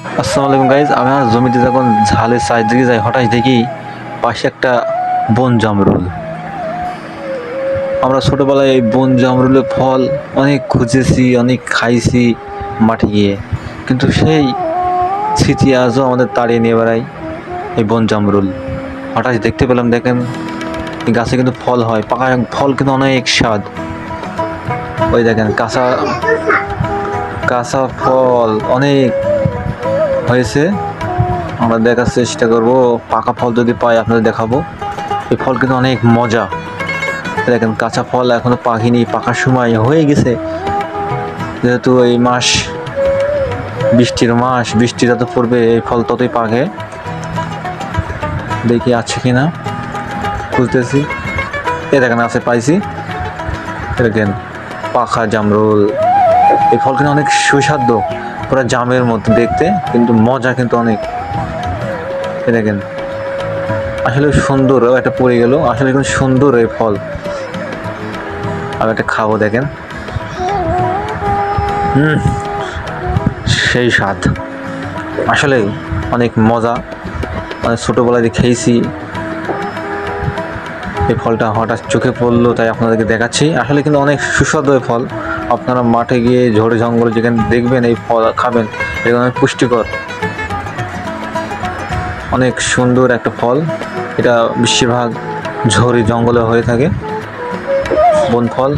আসসালামু আলাইকুম গাইজ, আমি আমার জমিতে যখন ঝালের সাইড দিকে যাই হঠাৎ দেখি পাশে একটা বন জামরুল। আমরা ছোটবেলায় এই বন জামরুলের ফল অনেক খুঁজেছি, অনেক খাইছি মাঠে গিয়ে, কিন্তু সেই স্মৃতি আজও আমাদের তাড়িয়ে নিয়ে বেড়ায়। এই বন জামরুল হঠাৎ দেখতে পেলাম, দেখেন এই গাছে কিন্তু ফল হয়, পাকা ফল কিন্তু অনেক স্বাদ। ওই দেখেন কাঁচা কাঁচা ফল অনেক হয়েছে। আমরা দেখার চেষ্টা করব, পাকা ফল যদি পাই আপনাদের দেখাবো। এই ফল কিন্তু অনেক মজা। দেখেন কাঁচা ফল এখনো পাকেনি, পাকার সময় হয়ে গেছে, যেহেতু এই মাস বৃষ্টির মাস, বৃষ্টি যত পড়বে এই ফল ততই পাকে। দেখি আছে কিনা, খুঁজতেছি। এ দেখেন আছে, পাইছি। দেখেন পাকা জামরুল। এই ফল কিন্তু অনেক সুস্বাদু, পুরো জামের মতো দেখতে, কিন্তু মজা কিন্তু অনেক। এ দেখেন আসলে সুন্দর, একটা পড়ে গেল, আসলে কিন্তু সুন্দর এই ফল। আমি একটা খাবো, দেখেন সেই স্বাদ, আসলে অনেক মজা। অনেক ছোটোবেলায় খেয়েছি। এই ফলটা হঠাৎ চোখে পড়লো, তাই আপনাদেরকে দেখাচ্ছি। আসলে কিন্তু অনেক সুস্বাদু এই ফল। আপনারা মাঠে গিয়ে ঝড়ে জঙ্গলে যেখানে দেখবেন এই ফল খাবেন, এটা অনেক পুষ্টিকর, অনেক সুন্দর একটা ফল। এটা বেশিরভাগ ঝড়ে জঙ্গলে হয়ে থাকে, বন ফল।